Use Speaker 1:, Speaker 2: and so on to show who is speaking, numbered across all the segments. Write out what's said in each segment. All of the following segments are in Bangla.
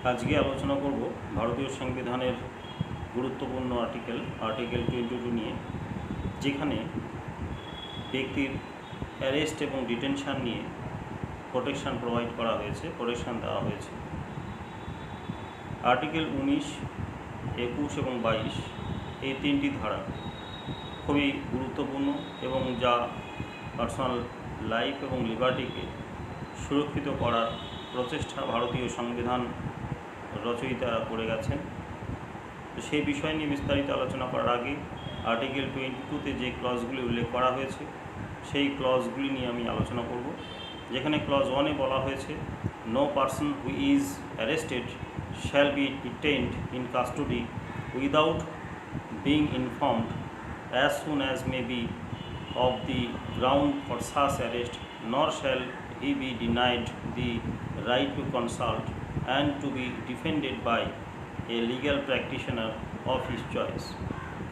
Speaker 1: আজকে আলোচনা করব ভারতীয় সংবিধানের গুরুত্বপূর্ণ আর্টিকেল 22 নিয়ে, যেখানে ব্যক্তির অ্যারেস্ট এবং ডিটেনশন নিয়ে প্রোটেকশন প্রোভাইড করা হয়েছে, প্রোটেকশন দেওয়া হয়েছে। আর্টিকেল 19, 21 এবং 22 এই তিনটি ধারা খুবই গুরুত্বপূর্ণ এবং যা পার্সোনাল লাইফ এবং লিবার্টিকে সুরক্ষিত করার প্রচেষ্টা ভারতীয় সংবিধান রচয়িতারা করে গেছেন। তো সেই বিষয় নিয়ে বিস্তারিত আলোচনা করার আগে আর্টিকেল 22-তে যে ক্লজগুলি উল্লেখ করা হয়েছে সেই ক্লজগুলি নিয়ে আমি আলোচনা করব। যেখানে ক্লজ 1-এ বলা হয়েছে, no person who is arrested shall be detained in custody without being informed as soon as may be of the ground for such arrest, nor shall he be denied the right to consult and to be defended by a legal practitioner of his choice.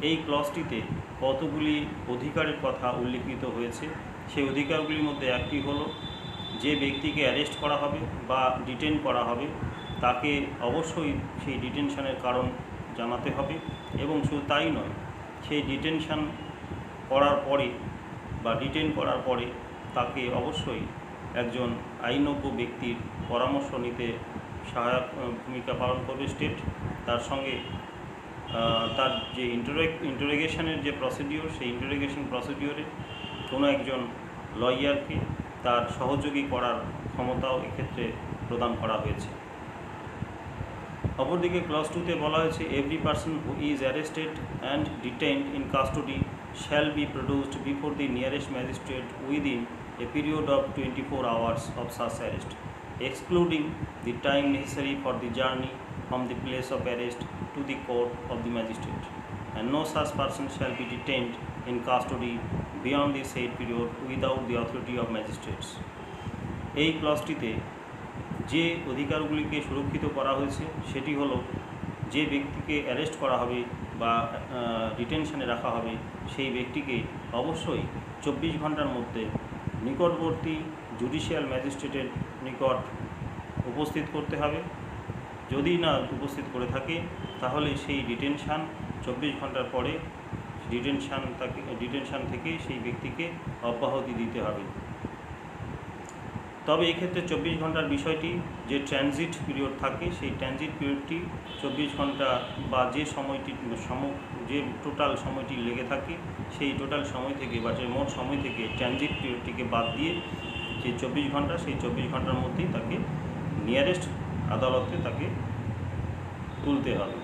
Speaker 1: এই ক্লজটিতে কতগুলি অধিকারের কথা উল্লেখিত হয়েছে। সেই অধিকারগুলির মধ্যে একটি হলো, যে ব্যক্তিকে অ্যারেস্ট করা হবে বা ডিটেন করা হবে তাকে অবশ্যই সেই ডিটেনশনের কারণ জানাতে হবে, এবং শুধু তাই নয়, সেই ডিটেনশন করার পরে বা ডিটেন করার পরে তাকে অবশ্যই একজন আইনজ্ঞ ব্যক্তির পরামর্শ নিতে সহায়ক ভূমিকা পালন করবে স্টেট। তার সঙ্গে তার যে ইন্টারোগেশনের যে প্রসিডিওর, সেই ইন্টারোগেশন প্রসিডিওরে কোনো একজন লয়ারকে তার সহযোগী করার ক্ষমতাও এক্ষেত্রে প্রদান করা হয়েছে। অপরদিকে ক্লজ 2-তে বলা হয়েছে, every person who is arrested and detained in custody shall be produced before the nearest magistrate within a period of 24 hours of such arrest, excluding the time necessary for the journey from the place of arrest to the court of the magistrate, and no such person shall be detained in custody beyond the said period without the authority of magistrates. এই ক্লজটিতে যে অধিকারগুলিকে সুরক্ষিত করা হয়েছে সেটি হলো, যে ব্যক্তিকে অ্যারেস্ট করা হবে বা ডিটেনশনে রাখা হবে সেই ব্যক্তিকে অবশ্যই 24 ঘন্টার মধ্যে নিকটবর্তী জুডিশিয়াল ম্যাজিস্ট্রেটের নিকট উপস্থিত করতে হবে। যদি না উপস্থিত করে থাকে তাহলে সেই ডিটেনশন 24 ঘন্টার পরে ডিটেনশন থেকে সেই ব্যক্তিকে অব্যাহতি দিতে হবে। তবে এক্ষেত্রে 24 ঘন্টার বিষয়টি, যে ট্রানজিট পিরিয়ড থাকে সেই ট্রানজিট পিরিয়ডটি 24 ঘন্টা বা যে সময়টি যে টোটাল সময়টি লেগে থাকে সেই টোটাল সময় থেকে বা যে মোট সময় থেকে ট্রানজিট পিরিয়ডটিকে বাদ দিয়ে যে 24 ঘন্টা, সেই 24 ঘন্টার মধ্যেই তাকে নিয়ারেস্ট আদালতে তাকে তুলতে হবে।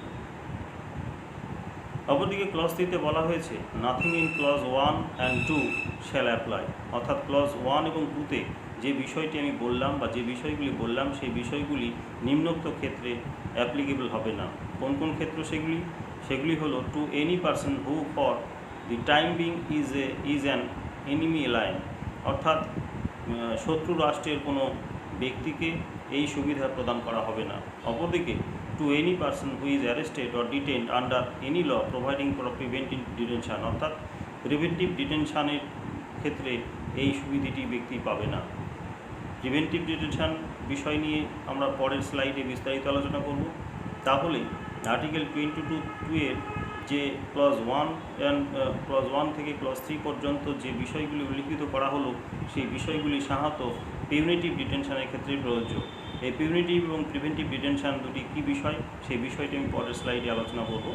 Speaker 1: অপরদিকে ক্লজ 3-তে বলা হয়েছে, nothing in clause 1 and 2 shall apply, অর্থাৎ ক্লজ 1 এবং 2-তে যে বিষয়টি আমি বললাম বা যে বিষয়গুলি বললাম সেই বিষয়গুলি নিম্নোক্ত ক্ষেত্রে অ্যাপ্লিকেবল হবে না। কোন কোন ক্ষেত্র সেগুলি হলো, to any person who for the time being is an enemy alien, অর্থাৎ শত্রু রাষ্ট্রের কোনো ব্যক্তিকে এই সুবিধা প্রদান করা হবে না। অপরদিকে to any person who is arrested or detained under any law providing for preventive detention, অর্থাৎ প্রিভেন্টিভ ডিটেনশনের ক্ষেত্রে এই সুবিধাটি ব্যক্তি পাবে না। প্রিভেন্টিভ ডিটেনশন বিষয় নিয়ে আমরা পরের স্লাইডে বিস্তারিত আলোচনা করব। তাহলে আর্টিকেল 22-এর যে ক্লজ 1 থেকে ক্লজ 3 পর্যন্ত যে বিষয়গুলি উল্লিখিত করা হলো সেই বিষয়গুলি সাধারণত পিউনিটিভ ডিটেনশনের ক্ষেত্রে প্রযোজ্য। এই পিউনিটিভ এবং প্রিভেন্টিভ ডিটেনশন দুটি কী বিষয়, সেই বিষয়টি আমি পরের স্লাইডে আলোচনা করব।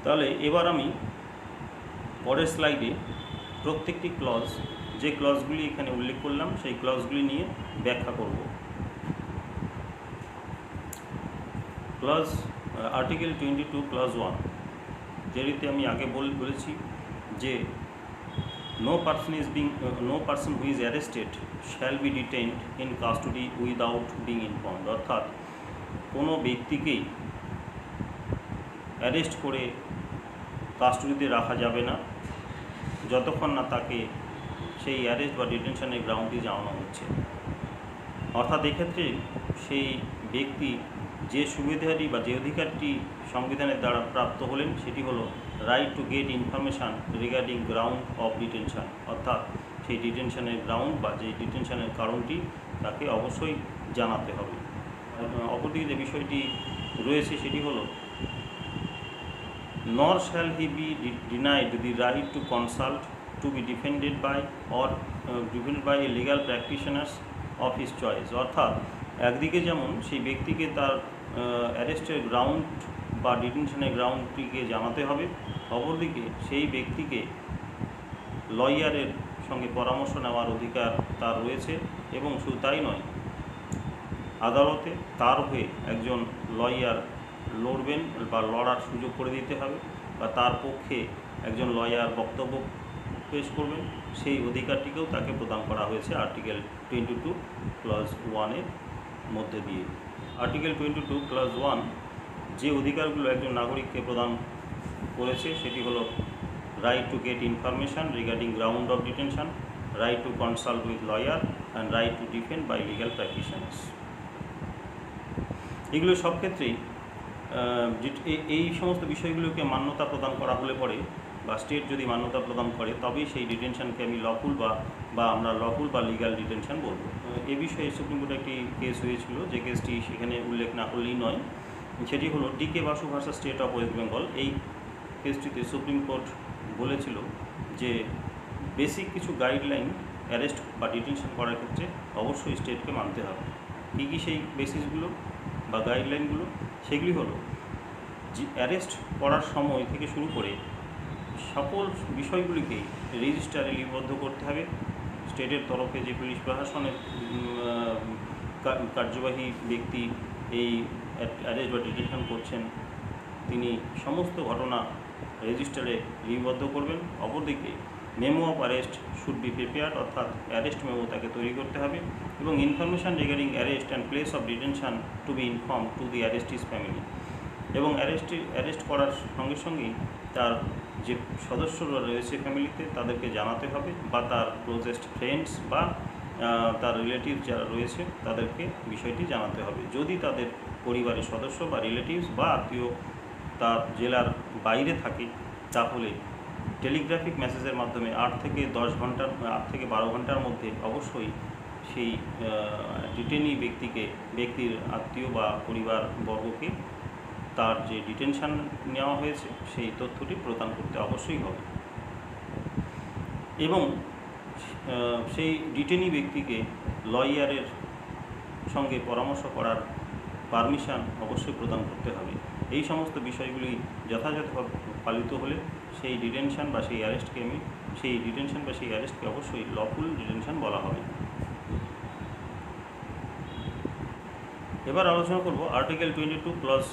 Speaker 1: তাহলে এবার আমি পরের স্লাইডে প্রত্যেকটি ক্লজ, যে ক্লজগুলি এখানে উল্লেখ করলাম সেই ক্লজগুলি নিয়ে ব্যাখ্যা করব। আর্টিকেল 22 ক্লজ 1, যেটিতে আমি আগে বলেছি যে no person who is arrested shall be detained in custody without being informed, অর্থাৎ কোনো ব্যক্তিকেই অ্যারেস্ট করে কাস্টোডিতে রাখা যাবে না যতক্ষণ না তাকে সেই অ্যারেস্ট বা ডিটেনশনের গ্রাউন্ডটি জানানো হচ্ছে। অর্থাৎ এক্ষেত্রে সেই ব্যক্তি যে সুবিধাটি বা যে অধিকারটি সংবিধানের দ্বারা প্রাপ্ত হলেন সেটি হলো right to get information regarding ground of detention, অর্থাৎ সেই ডিটেনশনের গ্রাউন্ড বা যে ডিটেনশনের কারণটি তাকে অবশ্যই জানাতে হবে। অপরদিকে যে বিষয়টি রয়েছে সেটি হলো nor shall he be denied the right to consult to be defended by or defended by a legal practitioners of his choice। অর্থাৎ একদিকে যেমন সেই ব্যক্তিকে তার অ্যারেস্টের গ্রাউন্ড বা ডিটেনশনের গ্রাউন্ডটিকে জানাতে হবে, অপরদিকে সেই ব্যক্তিকে লয়ারের সঙ্গে পরামর্শ নেওয়ার অধিকার তার রয়েছে। এবং শুধু তাই নয়, আদালতে তার হয়ে একজন লয়ার লড়বেন বা লড়ার সুযোগ করে দিতে হবে, বা তার পক্ষে একজন লয়ার বক্তব্য পেশ করবেন, সেই অধিকারটিকেও তাকে প্রদান করা হয়েছে আর্টিকেল 22 ক্লজ 1-এর মধ্যে দিয়ে। আর্টিকেল 22 ক্লজ 1 যে অধিকারগুলো একজন নাগরিককে প্রদান করেছে সেটি হলো right to get information regarding ground of detention, right to consult with lawyer and right to defend by legal practitioners. এগুলো সব ক্ষেত্রেই এই সমস্ত বিষয়গুলোকে মান্যতা প্রদান করা হলে পরে বা স্টেট যদি মান্যতা প্রদান করে তবেই সেই ডিটেনশনকে আমি লফুল বা আমরা লফুল বা লিগ্যাল ডিটেনশন বলবো। এ বিষয়ে সুপ্রিম কোর্টে একটি কেস হয়েছিল, যে কেসটি সেখানে উল্লেখ না করলেই নয়, সেটি হলো DK. Basu versus state of West Bengal. এই কেসটিতে সুপ্রিম কোর্ট বলেছিল যে বেসিক কিছু গাইডলাইন অ্যারেস্ট বা ডিটেনশন করার ক্ষেত্রে অবশ্যই স্টেটকে মানতে হবে। কী কী সেই বেসিসগুলো বা গাইডলাইনগুলো? সেগুলি হলো যে অ্যারেস্ট করার সময় থেকে শুরু করে সকল বিষয়গুলিকেই রেজিস্টারে লিপিবদ্ধ করতে হবে। স্টেটের তরফে যে পুলিশ প্রশাসনের কার্যবাহী ব্যক্তি এই অ্যারেস্ট বা ডিটেনশন করছেন, তিনি সমস্ত ঘটনা রেজিস্টারে লিপিবদ্ধ করবেন। অপরদিকে memo of arrest should be prepared, অর্থাৎ অ্যারেস্ট মেমো তাকে তৈরি করতে হবে, এবং information regarding arrest and place of detention to be inform to the arrestee's family. এবং অ্যারেস্ট করার সঙ্গে সঙ্গেই তার যে সদস্যরা রয়েছে ফ্যামিলিতে তাদেরকে জানাতে হবে, বা তার ক্লোজেস্ট ফ্রেন্ডস বা তার রিলেটিভ যারা রয়েছে তাদেরকে বিষয়টি জানাতে হবে। যদি তাদের পরিবারের সদস্য বা রিলেটিভস বা আত্মীয় তার জেলার বাইরে থাকে, তাহলে টেলিগ্রাফিক মেসেজের মাধ্যমে 8 থেকে 12 ঘন্টার মধ্যে অবশ্যই সেই ডিটেনি ব্যক্তির আত্মীয় বা পরিবার বর্গকে তার যে ডিটেনশন নেওয়া হয়েছে সেই তথ্যটি প্রদান করতে অবশ্যই হবে। এবং সেই ডিটেনি ব্যক্তিকে লয়ারের সঙ্গে পরামর্শ করার পারমিশন অবশ্যই প্রদান করতে হবে। এই সমস্ত বিষয়গুলি যথাযথভাবে পালিত হলে সেই ডিটেনশন বা সেই অ্যারেস্টকে অবশ্যই লফুল ডিটেনশন বলা হবে। এবার আলোচনা করব আর্টিকেল 22 ক্লজ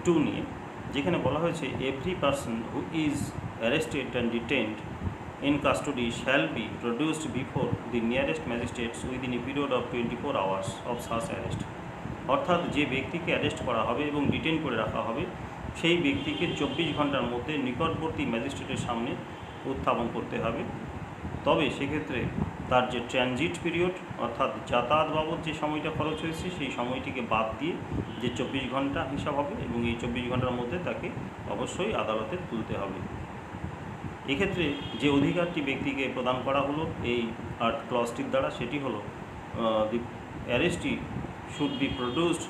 Speaker 1: 2 নিয়ে, যেখানে বলা হয়েছে every person who is arrested and detained in custody shall be produced before the nearest magistrates within a period of 24 hours of such arrest। অর্থাৎ যে ব্যক্তিকে অ্যারেস্ট করা হবে এবং ডিটেইন করে রাখা হবে সেই ব্যক্তিকে 24 ঘন্টার মধ্যে নিকটবর্তী ম্যাজিস্ট্রেটের সামনে উত্থাপন করতে হবে। তবে সেক্ষেত্রে তার যে ট্রানজিট পিরিয়ড, অর্থাৎ যাতায়াত বাবদ যে সময়টা খরচ হয়েছে সেই সময়টিকে বাদ দিয়ে যে 24 ঘন্টা হিসাব হবে, এবং এই 24 ঘন্টার মধ্যে তাকে অবশ্যই আদালতে তুলতে হবে। এক্ষেত্রে যে অধিকারটি ব্যক্তিকে প্রদান করা হলো এই ক্লজটির দ্বারা, সেটি হলো the arrestee should be produced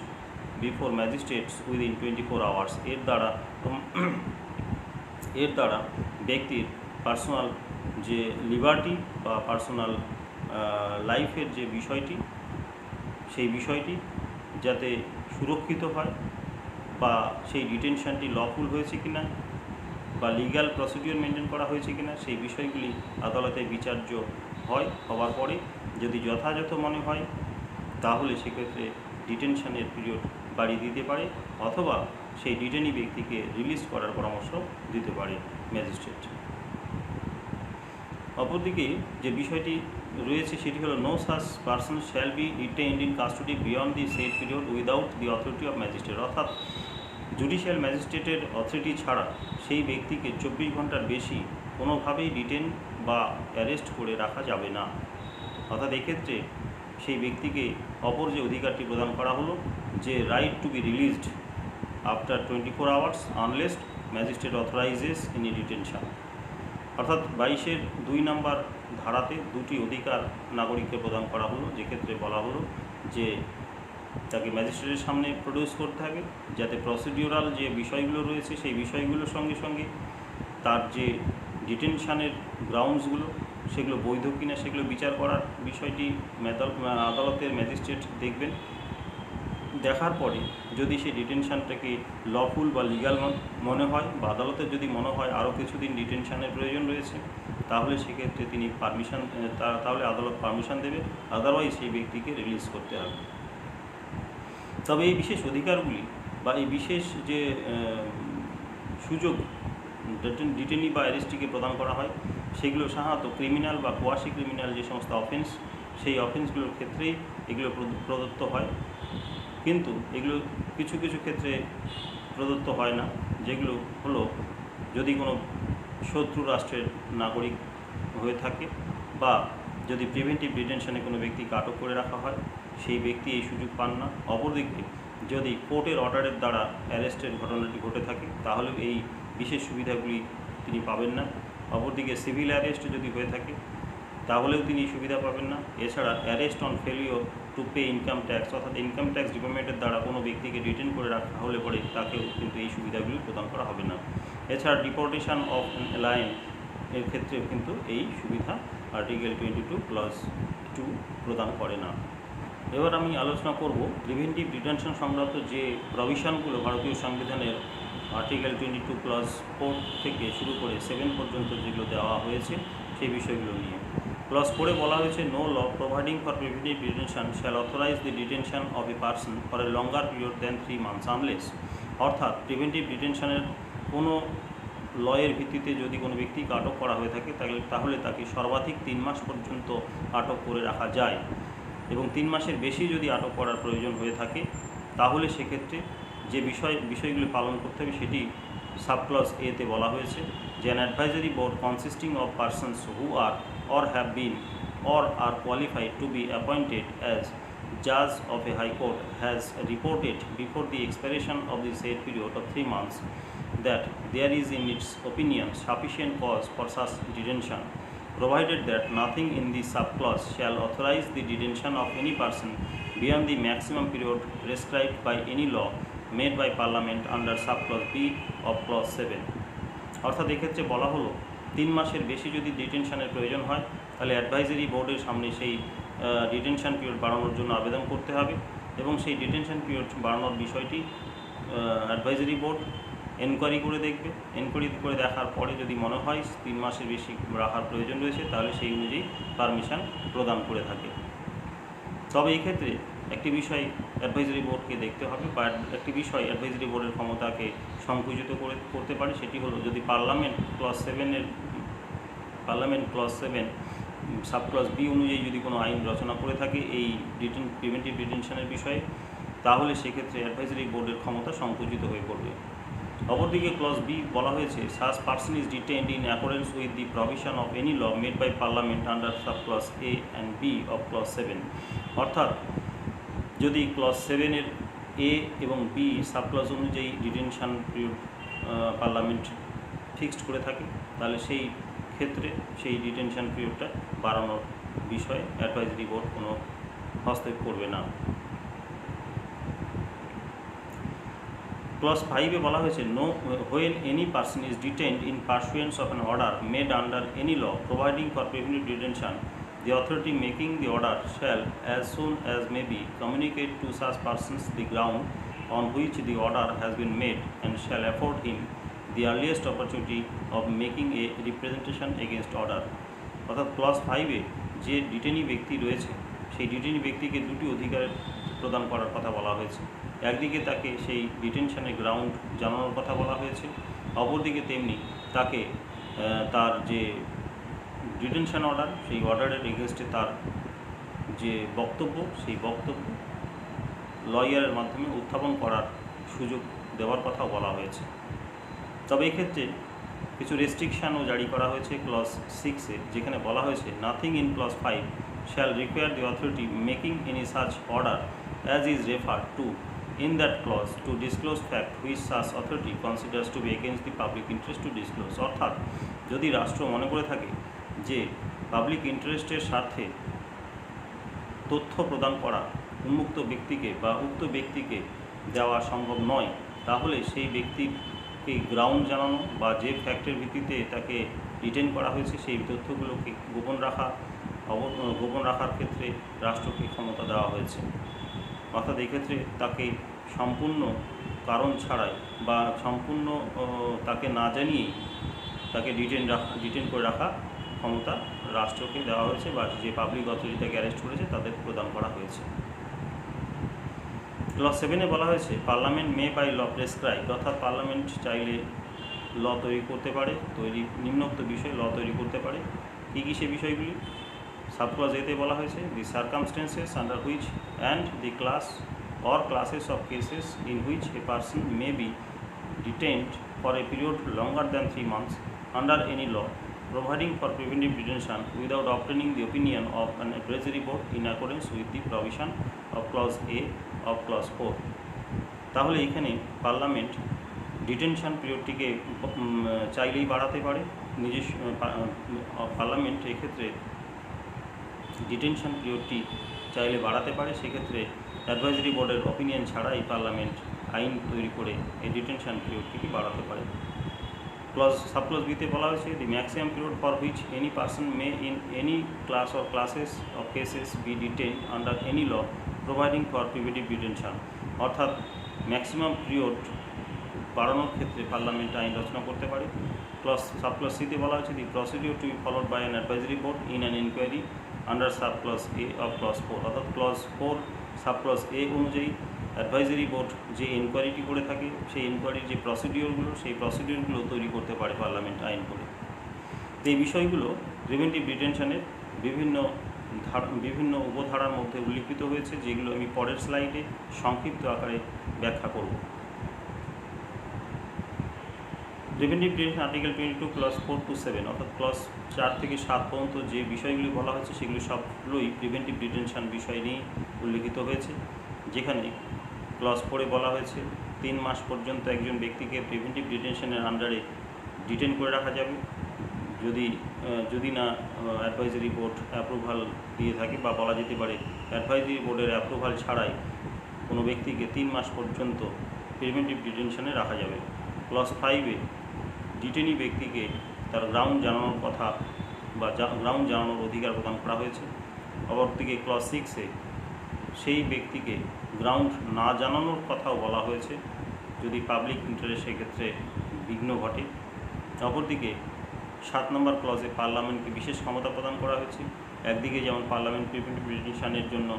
Speaker 1: before magistrates within 24 hours. এর দ্বারা ব্যক্তির পার্সোনাল যে লিবার্টি বা পার্সোনাল লাইফের যে বিষয়টি, সেই বিষয়টি যাতে সুরক্ষিত হয়, বা সেই ডিটেনশনটি লফুল হয়েছে কিনা বা লিগ্যাল প্রসিডিওর মেনটেন করা হয়েছে কিনা, সেই বিষয়গুলি আদালতে বিচার্য হওয়ার পরে যদি যথাযথ মনে হয় তাহলে সেক্ষেত্রে ডিটেনশনের পিরিয়ড বাড়িয়ে দিতে পারে, অথবা সেই ডিটেনি ব্যক্তিকে রিলিজ করার পরামর্শ দিতে পারে ম্যাজিস্ট্রেট। অপরদিকে যে বিষয়টি রয়েছে সেটি হলো no such person shall be detained in custody beyond the set period without the authority of magistrate. অর্থাৎ জুডিশিয়াল ম্যাজিস্ট্রেটের অথরিটি ছাড়া সেই ব্যক্তিকে 24 ঘন্টার বেশি কোনোভাবেই ডিটেন বা অ্যারেস্ট করে রাখা যাবে না। অর্থাৎ এক্ষেত্রে সেই ব্যক্তিকে অপর যে অধিকারটি প্রদান করা হলো যে right to be released after 24 hours unless magistrate authorises in detention. অর্থাৎ 22-এর 2 নম্বর ধারাতে দুটি অধিকার নাগরিককে প্রদান করা হলো, যেক্ষেত্রে বলা হলো যে তাকে ম্যাজিস্ট্রেটের সামনে প্রডিউস করতে হবে, যাতে প্রসিডিউরাল যে বিষয়গুলো রয়েছে সেই বিষয়গুলোর সঙ্গে সঙ্গে তার যে ডিটেনশানের গ্রাউন্ডসগুলো সেগুলো বৈধ কিনা সেগুলো বিচার করার বিষয়টি আদালতের ম্যাজিস্ট্রেট দেখবেন। দেখার পরে যদি সেই ডিটেনশানটাকে লফুল বা লিগাল মনে হয় বা আদালতের যদি মনে হয় আরও কিছুদিন ডিটেনশানের প্রয়োজন রয়েছে, তাহলে সেক্ষেত্রে তিনি তাহলে আদালত পারমিশন দেবে, আদারওয়াইজ সেই ব্যক্তিকে রিলিজ করতে হবে। তবে এই বিশেষ অধিকারগুলি বা এই বিশেষ যে সুযোগ ডিটেনি বা অ্যারেস্টিকে প্রদান করা হয় সেগুলো সাধারণত ক্রিমিনাল বা কোয়াসি ক্রিমিনাল যে সমস্ত অফেন্স সেই অফেন্সগুলোর ক্ষেত্রেই এগুলো প্রদত্ত হয়, কিন্তু এগুলো কিছু কিছু ক্ষেত্রে প্রদত্ত হয় না, যেগুলো হলো যদি কোনো শত্রু রাষ্ট্রের নাগরিক হয়ে থাকে বা যদি প্রিভেন্টিভ ডিটেনশনে কোনো ব্যক্তিকে আটক করে রাখা হয় সেই ব্যক্তি এই সুযোগ পান না। অপরদিকে যদি কোর্টের অর্ডারের দ্বারা অ্যারেস্টের ঘটনাটি ঘটে থাকে তাহলে এই বিশেষ সুবিধাগুলি তিনি পাবেন না। অপরদিকে সিভিল অ্যারেস্ট যদি হয়ে থাকে তাহলেও তিনি সুবিধা পাবেন না। এছাড়া arrest on failure to pay income tax, অর্থাৎ ইনকাম ট্যাক্স ডিপার্টমেন্টের দ্বারা কোনো ব্যক্তিকে ডিটেন করে রাখা হলে পরে তাকেও কিন্তু এই সুবিধাগুলি প্রদান করা হবে না। এছাড়া ডিপোর্টেশন অফ অ্যালায়েন এর ক্ষেত্রেও কিন্তু এই সুবিধা আর্টিকেল 22(2) প্রদান করে না। এবার আমি আলোচনা করব প্রিভেন্টিভ ডিটেনশন সংক্রান্ত যে প্রভিশনগুলো ভারতীয় সংবিধানের আর্টিকেল 22(4) থেকে শুরু করে 7 পর্যন্ত যেগুলো দেওয়া হয়েছে সেই বিষয়গুলো নিয়ে। ক্লজ 4-এ বলা হয়েছে, no law providing for preventive detention shall authorise the detention of a person for a longer period than 3 months unless, অর্থাৎ প্রিভেন্টিভ ডিটেনশনের কোনো লয়ের ভিত্তিতে যদি কোনো ব্যক্তিকে আটক করা হয়ে থাকে তাহলে তাকে সর্বাধিক 3 মাস পর্যন্ত আটক করে রাখা যায়, এবং 3 মাসের বেশি যদি আটক করার প্রয়োজন হয়ে থাকে তাহলে সেক্ষেত্রে যে বিষয়গুলি পালন করতে হবে সেটি সাবক্লজ এতে বলা হয়েছে যে an advisory board consisting of persons who are or have been or are qualified to be appointed as judge of a high court has reported before the expiration of the said period of 3 months that there is in its opinion sufficient cause for such detention, provided that nothing in the subclause shall authorize the detention of any person beyond the maximum period prescribed by any law made by Parliament under subclause B of clause 7। অর্থাৎ এক্ষেত্রে বলা হলো 3 মাসের বেশি যদি ডিটেনশনের প্রয়োজন হয় তাহলে অ্যাডভাইজারি বোর্ডের সামনে সেই ডিটেনশন পিরিয়ড বাড়ানোর জন্য আবেদন করতে হবে, এবং সেই ডিটেনশন পিরিয়ড বাড়ানোর বিষয়টি অ্যাডভাইজারি বোর্ড এনকোয়ারি করে দেখবে। এনকোয়ারি করে দেখার পরে যদি মনে হয় 3 মাসের বেশি রাখার প্রয়োজন রয়েছে তাহলে সেই অনুযায়ী পারমিশন প্রদান করে থাকে। তবে এই ক্ষেত্রে একটি বিষয় অ্যাডভাইজারি বোর্ডকে দেখতে হবে বা একটি বিষয় অ্যাডভাইজারি বোর্ডের ক্ষমতাকে সংকুচিত করতে পারে, সেটি হলো যদি পার্লামেন্ট ক্লজ 7 সাবক্লজ বি অনুযায়ী যদি কোনো আইন রচনা করে থাকে এই প্রিভেন্টিভ ডিটেনশনের বিষয়ে, তাহলে সেক্ষেত্রে অ্যাডভাইজারি বোর্ডের ক্ষমতা সংকুচিত হয়ে পড়বে। অপরদিকে ক্লজ বি বলা হয়েছে, such person is detained in accordance with the provision of any law made by parliament under subclause A and B of clause 7, অর্থাৎ যদি ক্লজ 7-এর এ এবং বি সাবক্লজ অনুযায়ী ডিটেনশন পিরিয়ড পার্লামেন্ট ফিক্সড করে থাকে তাহলে সেই ক্ষেত্রে সেই ডিটেনশন পিরিয়ডটা বাড়ানোর বিষয়ে অ্যাডভাইজারি বোর্ড কোনো হস্তক্ষেপ করবে না। ক্লজ 5-এ বলা হয়েছে, no when any person is detained in pursuance of an order made under any law providing for preventive detention, the authority making the order shall, as soon as may be, communicate to such persons the ground on which the order has been made and shall afford him the earliest opportunity of making a representation against order। অর্থাৎ ক্লজ 5-এ যে ডিটেনি ব্যক্তি রয়েছে সেই ডিটেনি ব্যক্তিকে দুটি অধিকার প্রদান করার কথা বলা হয়েছে। একদিকে তাকে সেই ডিটেনশনের গ্রাউন্ড জানানোর কথা বলা হয়েছে, অপরদিকে তেমনি তাকে তার যে ডিটেনশন অর্ডার সেই অর্ডারের এগেনস্টে তার যে বক্তব্য সেই বক্তব্য লয়ারের মাধ্যমে উত্থাপন করার সুযোগ দেওয়ার কথাও বলা হয়েছে। তবে এক্ষেত্রে কিছু রেস্ট্রিকশানও জারি করা হয়েছে ক্লজ 6-এ, যেখানে বলা হয়েছে, nothing in clause 5 shall require the authority making any such order as is referred to in that clause to disclose fact which such authority considers to be against the public interest to disclose। অর্থাৎ যদি রাষ্ট্র মনে করে থাকে যে পাবলিক ইন্টারেস্টের স্বার্থে তথ্য প্রদান করা উন্মুক্ত ব্যক্তিকে বা উক্ত ব্যক্তিকে দেওয়া সম্ভব নয়, তাহলে সেই ব্যক্তিকে গ্রাউন্ড জানানো বা যে ফ্যাক্টের ভিত্তিতে তাকে ডিটেন করা হয়েছে সেই তথ্যগুলোকে গোপন রাখার ক্ষেত্রে রাষ্ট্রকে ক্ষমতা দেওয়া হয়েছে। অর্থাৎ এক্ষেত্রে তাকে সম্পূর্ণ কারণ ছাড়াই বা সম্পূর্ণ তাকে না জানিয়েই তাকে ডিটেন করে রাখা ক্ষমতা রাষ্ট্রকে দেওয়া হয়েছে বা যে পাবলিক অথরিটি তাকে অ্যারেস্ট করেছে তাদের প্রদান করা হয়েছে। ক্লজ 7-এ বলা হয়েছে Parliament may by law prescribe, অর্থাৎ পার্লামেন্ট চাইলে ল তৈরি করতে পারে, নিম্নোক্ত বিষয়ে ল তৈরি করতে পারে। কী কী সে বিষয়গুলি? সাবক্লজ এতে বলা হয়েছে the circumstances under which and the class or classes of cases in which a person may be detained for a period longer than 3 months under any law providing for preventive detention without obtaining the opinion of an advisory board in accordance with the provision of clause A of clause 4। তাহলে এখানে পার্লামেন্ট ডিটেনশন পিরিয়ডটিকে চাইলেই বাড়াতে পারে। পার্লামেন্ট এক্ষেত্রে ডিটেনশন পিরিয়ডটি চাইলে বাড়াতে পারে, সেক্ষেত্রে অ্যাডভাইজারি বোর্ডের অপিনিয়ন ছাড়াই পার্লামেন্ট আইন তৈরি করে এই ডিটেনশন পিরিয়ডটিকে বাড়াতে পারে। সাবক্লজ বিতে বলা হয়েছে the maximum period for which any person may in any class or classes of cases be detained under any law providing for preventive detention, অর্থাৎ ম্যাক্সিমাম পিরিয়ড বাড়ানোর ক্ষেত্রে পার্লামেন্ট আইন রচনা করতে পারে। সাবক্লজ সিতে বলা হয়েছে the procedure to be followed by an advisory board in an inquiry under subclause A of clause 4, অর্থাৎ ক্লজ 4 সাবক্লজ এ অনুযায়ী অ্যাডভাইজারি বোর্ড যে ইনকোয়ারিটি করে থাকে সেই ইনকোয়ারির যে প্রসিডিওরগুলো সেই প্রসিডিওরগুলো তৈরি করতে পারে পার্লামেন্ট আইন করে। তো এই বিষয়গুলো প্রিভেন্টিভ ডিটেনশনের বিভিন্ন উপধারার মধ্যে উল্লিখিত হয়েছে, যেগুলো আমি পরের স্লাইডে সংক্ষিপ্ত আকারে ব্যাখ্যা করব। Preventive detention article 22 clause 4 to 7, অর্থাৎ ক্লজ 4 থেকে 7 পর্যন্ত যে বিষয়গুলি বলা হয়েছে সেগুলি সবগুলোই প্রিভেন্টিভ ডিটেনশন বিষয় নিয়ে উল্লিখিত হয়েছে। যেখানে ক্লজ 4-এ বলা হয়েছে 3 মাস পর্যন্ত একজন ব্যক্তিকে প্রিভেন্টিভ ডিটেনশনের আন্ডারে ডিটেন করে রাখা যাবে যদি না অ্যাডভাইজারি বোর্ড অ্যাপ্রুভাল দিয়ে থাকে, বা বলা যেতে পারে অ্যাডভাইজারি বোর্ডের অ্যাপ্রুভাল ছাড়াই কোনো ব্যক্তিকে 3 মাস পর্যন্ত প্রিভেন্টিভ ডিটেনশনে রাখা যাবে। ক্লজ 5-এ ডিটেনি ব্যক্তিকে তার গ্রাউন্ড জানানোর কথা বা গ্রাউন্ড জানানোর অধিকার প্রদান করা হয়েছে। অপরদিকে ক্লজ 6-এ সেই ব্যক্তিকে গ্রাউন্ড না জানানোর কথাও বলা হয়েছে যদি পাবলিক ইন্টারেস্ট সেক্ষেত্রে বিঘ্ন ঘটে। অপরদিকে 7 নম্বর ক্লজে পার্লামেন্টকে বিশেষ ক্ষমতা প্রদান করা হয়েছে। একদিকে যেমন পার্লামেন্ট প্রিভেন্টিভ ডিটেনশনের জন্য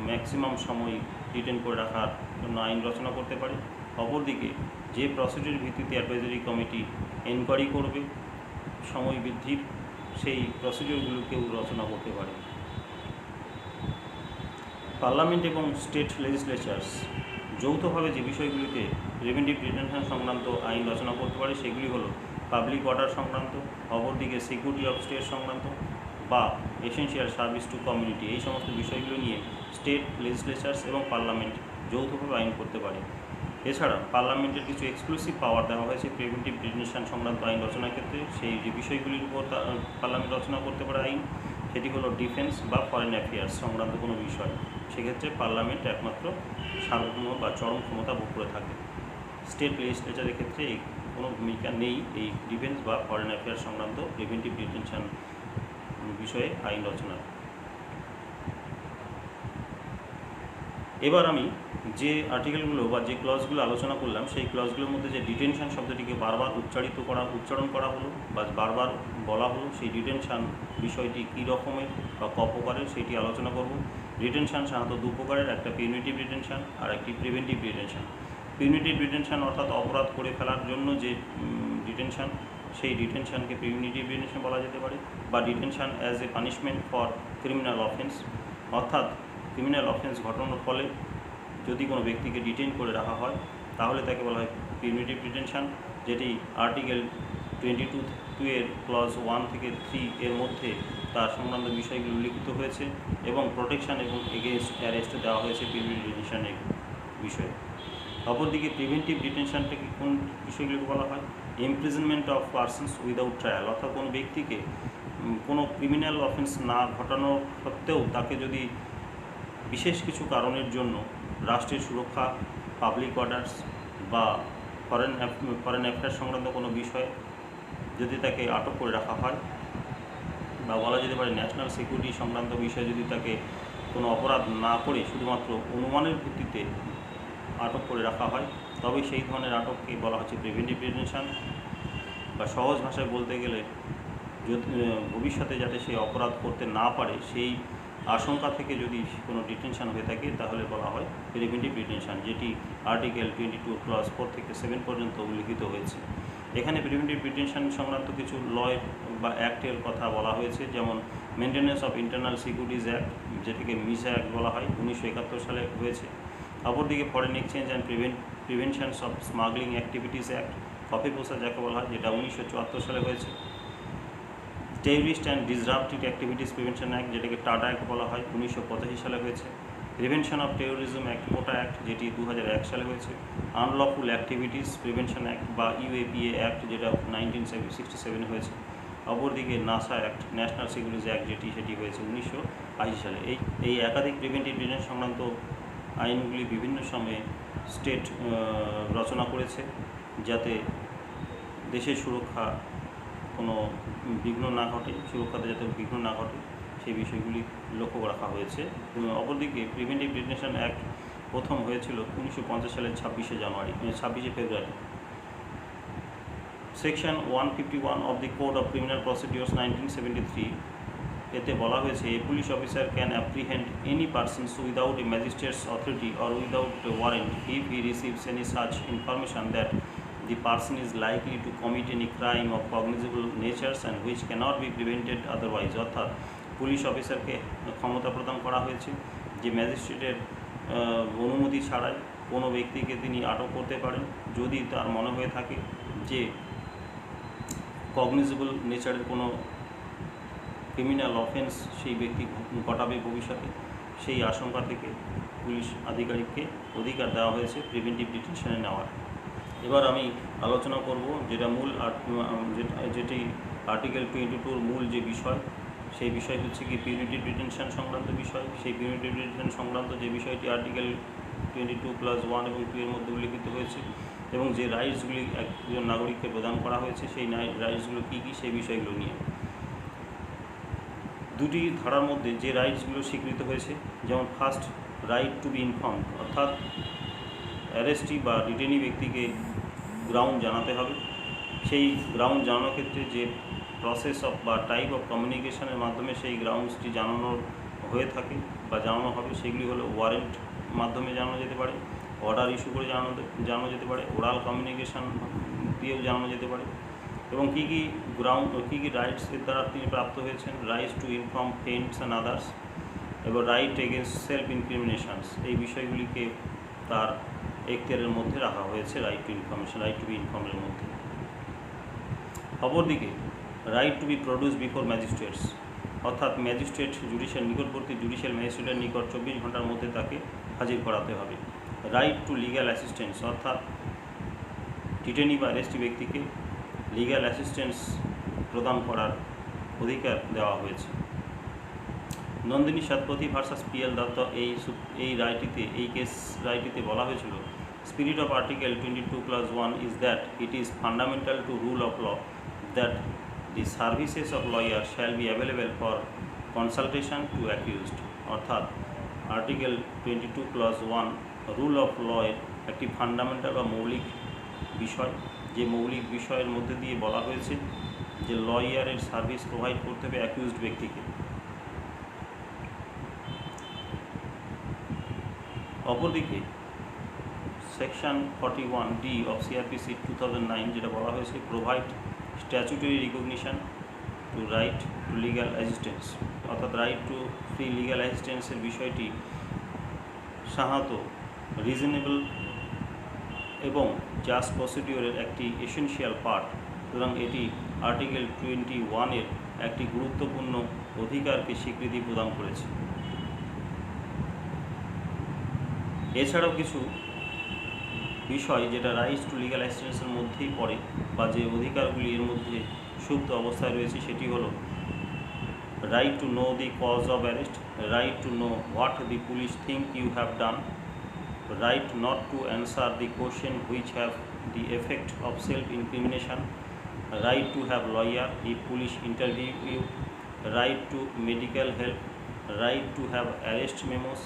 Speaker 1: ম্যাক্সিমাম সময় ডিটেন করে রাখার জন্য আইন রচনা করতে পারে, অপরদিকে যে প্রসিডিউর ভিত্তিতে অ্যাডভাইজারি কমিটি এনকোয়ারি করবে সময় বৃদ্ধির সেই প্রসিডিউরগুলোকেও রচনা করতে পারে। পার্লামেন্ট এবং স্টেট লেজিসলেচার্স যৌথভাবে যে বিষয়গুলিতে প্রিভেন্টিভ ডিটেনশন সংক্রান্ত আইন রচনা করতে পারে সেগুলি হলো পাবলিক অর্ডার সংক্রান্ত, অপরদিকে সিকিউরিটি অফ স্টেট সংক্রান্ত বা এসেনশিয়াল সার্ভিস টু কমিউনিটি। এই সমস্ত বিষয়গুলো নিয়ে স্টেট লেজিসলেচার্স এবং পার্লামেন্ট যৌথভাবে আইন করতে পারে। এছাড়া পার্লামেন্টের কিছু এক্সক্লুসিভ পাওয়ার দেওয়া হয়েছে প্রিভেন্টিভ ডিটেনশন সংক্রান্ত আইন রচনার ক্ষেত্রে। সেই যে বিষয়গুলির উপর পার্লামেন্ট রচনা করতে পারে আইন, সেটি হলো ডিফেন্স বা ফরেন অ্যাফেয়ার্স সংক্রান্ত কোনো বিষয়, সেক্ষেত্রে পার্লামেন্ট একমাত্র সার্বভৌম বা চরম ক্ষমতা ভোগ করে থাকে। স্টেট লেজিসলেচারের ক্ষেত্রে কোনো ভূমিকা নেই এই ডিফেন্স বা ফরেন অ্যাফেয়ার্স সংক্রান্ত প্রিভেন্টিভ ডিটেনশন বিষয়ে আইন রচনার। এবার আমি যে আর্টিকেলগুলো বা যে ক্লজগুলো আলোচনা করলাম সেই ক্লজগুলোর মধ্যে যে ডিটেনশন শব্দটিকে বারবার উচ্চারণ করা হলো বা বারবার বলা হলো, সেই ডিটেনশন বিষয়টি কী রকমের বা ক প্রকারের সেটি আলোচনা করব। ডিটেনশন সাধারণত 2 প্রকারের, একটা পিউনিটিভ ডিটেনশন আর একটি প্রিভেন্টিভ ডিটেনশন। পিউনিটিভ ডিটেনশন অর্থাৎ অপরাধ করে ফেলার জন্য যে ডিটেনশন, সেই ডিটেনশনকে পিউনিটিভ ডিটেনশন বলা যেতে পারে, বা detention as a punishment for criminal offence, অর্থাৎ ক্রিমিনাল অফেন্স ঘটানোর ফলে যদি কোনো ব্যক্তিকে ডিটেন করে রাখা হয় তাহলে তাকে বলা হয় পিউনিটিভ ডিটেনশন, যেটি আর্টিকেল 22 এর ক্লজ 1 থেকে 3 এর মধ্যে তার সংক্রান্ত বিষয়গুলি উল্লিখিত হয়েছে এবং প্রোটেকশন এবং এগেনস্ট অ্যারেস্ট দেওয়া হয়েছে পিউনিটিভ ডিটেনশনের বিষয়ে। অপরদিকে প্রিভেন্টিভ ডিটেনশনটাকে কোন বিষয়গুলিকে বলা হয়? Imprisonment of persons without trial, অর্থাৎ কোনো ব্যক্তিকে কোনো ক্রিমিনাল অফেন্স না ঘটানো সত্ত্বেও তাকে যদি বিশেষ কিছু কারণের জন্য রাষ্ট্রের সুরক্ষা, পাবলিক অর্ডার্স বা ফরেন অ্যাফেয়ার্স সংক্রান্ত কোনো বিষয়ে যদি তাকে আটক করে রাখা হয়, বা বলা যেতে পারে ন্যাশনাল সিকিউরিটি সংক্রান্ত বিষয়ে যদি তাকে কোনো অপরাধ না করে শুধুমাত্র অনুমানের ভিত্তিতে আটক করে রাখা হয়, তবে সেই ধরনের আটককে বলা হচ্ছে প্রিভেন্টিভ ডিটেনশন, বা সহজ ভাষায় বলতে গেলে ভবিষ্যতে যাতে সে অপরাধ করতে না পারে সেই আশঙ্কা থেকে যদি কোনো ডিটেনশন হয়ে থাকে তাহলে বলা হয় প্রিভেন্টিভ ডিটেনশন, যেটি আর্টিকেল 22 ক্লজ 4 থেকে 7 পর্যন্ত উল্লিখিত হয়েছে। এখানে প্রিভেন্টিভ ডিটেনশন সংক্রান্ত কিছু ল বা অ্যাক্টের কথা বলা হয়েছে, যেমন maintenance of internal securities act, যেটাকে মিসা অ্যাক্ট বলা হয়, 1971 সালে হয়েছে। অপরদিকে foreign exchange and preventions of smuggling activities act, COFEPOSA যাকে বলা হয়, যেটা 1974 সালে হয়েছে। Terrorist and disruptive activities prevention act, যেটাকে টাটা অ্যাক্ট বলা হয়, 1985 সালে হয়েছে। Prevention of terrorism act, POTA act, যেটি 2001 সালে হয়েছে। আনলফুল অ্যাক্টিভিটিস প্রিভেনশন অ্যাক্ট বা ইউএপিএ অ্যাক্ট, যেটা 1967 হয়েছে। অপরদিকে NASA act, national securities act, সেটি হয়েছে 1980 সালে। এই একাধিক প্রিভেন্টিভ ডিটেনশন সংক্রান্ত আইনগুলি বিভিন্ন সময়ে স্টেট রচনা করেছে, যাতে দেশের সুরক্ষা কোনো বিঘ্ন না ঘটে, সুরক্ষাতে যাতে বিঘ্ন না ঘটে সেই বিষয়গুলি লক্ষ্য রাখা হয়েছে। অপরদিকে প্রিভেন্টিভ ডিটেনশন অ্যাক্ট প্রথম হয়েছিল 1950 সালের 26শে ফেব্রুয়ারি। Section 151 of the code of criminal procedures 1973 এতে বলা হয়েছে, a police officer can apprehend any persons without a magistrate's authority or without a warrant if he receives any such information that the person is likely to commit any crime of cognizable natures and which cannot be prevented otherwise। অর্থাৎ পুলিশ অফিসারকে ক্ষমতা প্রদান করা হয়েছে যে ম্যাজিস্ট্রেটের অনুমতি ছাড়াই কোনো ব্যক্তিকে তিনি আটক করতে পারেন যদি তার মনে হয়ে থাকে যে কগনিজেবল নেচারের কোনো ক্রিমিনাল অফেন্স সেই ব্যক্তি ঘটাবে ভবিষ্যতে। সেই আশঙ্কা থেকে পুলিশ আধিকারিককে অধিকার দেওয়া হয়েছে প্রিভেন্টিভ ডিটেনশনে নেওয়ার। এবার আমি আলোচনা করব যেটি আর্টিকেল 22 মূল যে বিষয়, সেই বিষয় হচ্ছে কি পিউনিটিভ ডিটেনশন সংক্রান্ত বিষয়। সেই পিউনিটিভ ডিটেনশন সংক্রান্ত যে বিষয়টি আর্টিকেল 22+1 এবং 2 এর মধ্যে উল্লিখিত হয়েছে, এবং যে রাইটসগুলি একজন নাগরিককে প্রদান করা হয়েছে সেই রাইটসগুলো কী কী সেই বিষয়গুলো নিয়ে। দুটি ধারার মধ্যে যে রাইটসগুলো স্বীকৃত হয়েছে, যেমন first right to be informed, অর্থাৎ অ্যারেস্টি বা ডিটেনি ব্যক্তিকে গ্রাউন্ড জানাতে হবে। সেই গ্রাউন্ড জানানোর ক্ষেত্রে যে প্রসেস অফ বা টাইপ অফ কমিউনিকেশনের মাধ্যমে সেই গ্রাউন্ডসটি জানানোর হয়ে থাকে বা জানানো হবে, সেগুলি হলো ওয়ারেন্ট মাধ্যমে জানানো যেতে পারে, অর্ডার ইস্যু করে জানানো যেতে পারে, ওরাল কমিউনিকেশন দিয়েও জানানো যেতে পারে। এবং কী কী রাইটসের দ্বারা তিনি প্রাপ্ত হয়েছেন, rights to inform friends and others, এবং রাইট এগেনস্ট সেলফ ইনক্রিমিনেশনস, এই বিষয়গুলিকে তার এখতিয়ারের মধ্যে রাখা হয়েছে right to information, right to be ইনফর্মের মধ্যে। অপরদিকে right to be produce before magistrates, অর্থাৎ ম্যাজিস্ট্রেট নিকটবর্তী জুডিশিয়াল ম্যাজিস্ট্রেটের নিকট 24 ঘন্টার মধ্যে তাকে হাজির করাতে হবে। রাইট টু লিগ্যাল অ্যাসিস্ট্যান্স, অর্থাৎ ডিটেনি বা অ্যারেস্টি ব্যক্তিকে লিগ্যাল অ্যাসিস্ট্যান্স প্রদান করার অধিকার দেওয়া হয়েছে। নন্দিনী সৎপথী ভার্সাস PL দত্ত এই রায়টিতে বলা হয়েছিল, spirit of article 22+1 is that it is fundamental to rule of law that the services of lawyer shall be available for consultation to accused. অর্থাৎ আর্টিকেল 22+1 রুল অফ লয়ের একটি ফান্ডামেন্টাল বা মৌলিক বিষয়, যে মৌলিক বিষয়ের মধ্যে দিয়ে বলা হয়েছে যে লয়ারের সার্ভিস প্রোভাইড করতে হবে অ্যাকিউজড ব্যক্তিকে। অপরদিকে সেকশন 41D অফ CRPC 2009 যেটা বলা হয়েছে, provide statutory recognition to right to legal assistance, অর্থাৎ রাইট টু ফ্রি লিগ্যাল অ্যাসিস্ট্যান্সের বিষয়টি সাধারণত রিজনেবল এবং জাস্ট প্রসিডিওরের একটি এসেনশিয়াল পার্ট। সুতরাং এটি আর্টিকেল 21 একটি গুরুত্বপূর্ণ অধিকারকে স্বীকৃতি প্রদান করেছে। এছাড়াও কিছু বিষয় যেটা রাইটস টু লিগ্যাল অ্যাসিস্ট্যান্সের মধ্যেই পড়ে বা যে অধিকারগুলি এর মধ্যে সুপ্ত অবস্থায় রয়েছে, সেটি হলো right to know the cause of arrest, right to know what the police think you have done, right not to answer the question which have the effect of self-incrimination, right to have lawyer if police interview you, right to medical help, right to have arrest memos,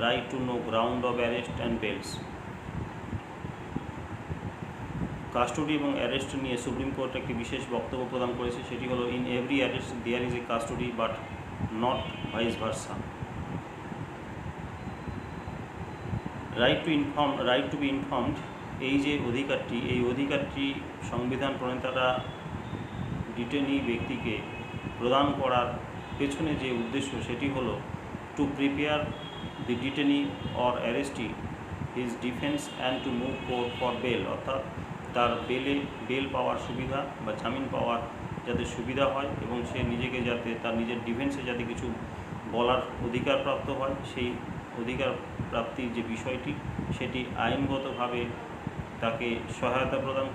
Speaker 1: right to know ground of arrest and bails. Custody এবং অ্যারেস্ট নিয়ে সুপ্রিম কোর্ট একটি বিশেষ বক্তব্য প্রদান করেছে, সেটি হলো in every arrest there is a custody but not vice versa. Right to be informed, এই যে অধিকারটি, এই অধিকারটি সংবিধান প্রণেতারা ডিটেনি ব্যক্তিকে প্রদান করার পেছনে যে উদ্দেশ্য সেটি হলো to prepare the detainee or arrestee his defence and to move court for bail, অর্থাৎ তার বেল পাওয়ার সুবিধা বা জামিন পাওয়ার যাতে সুবিধা হয় এবং সে নিজেকে যাতে তার নিজের ডিফেন্সে যাতে কিছু বলার অধিকার প্রাপ্ত হয়, সেই অধিকার প্রাপ্তির যে বিষয়টি সেটি আইনগতভাবে তাকে সহায়তা প্রদান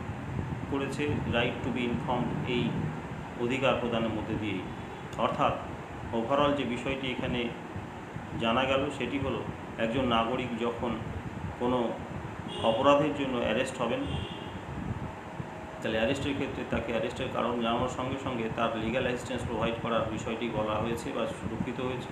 Speaker 1: করেছে রাইট টু বি ইনফর্মড এই অধিকার প্রদানের মধ্যে দিয়েই। অর্থাৎ ওভারঅল যে বিষয়টি এখানে জানা গেল সেটি হলো একজন নাগরিক যখন কোনো অপরাধের জন্য অ্যারেস্ট হবেন, তাহলে অ্যারেস্টের ক্ষেত্রে তাকে অ্যারেস্টের কারণ জানানোর সঙ্গে সঙ্গে তার লিগ্যাল অ্যাসিস্ট্যান্স প্রোভাইড করার বিষয়টি বলা হয়েছে বা সুরক্ষিত হয়েছে।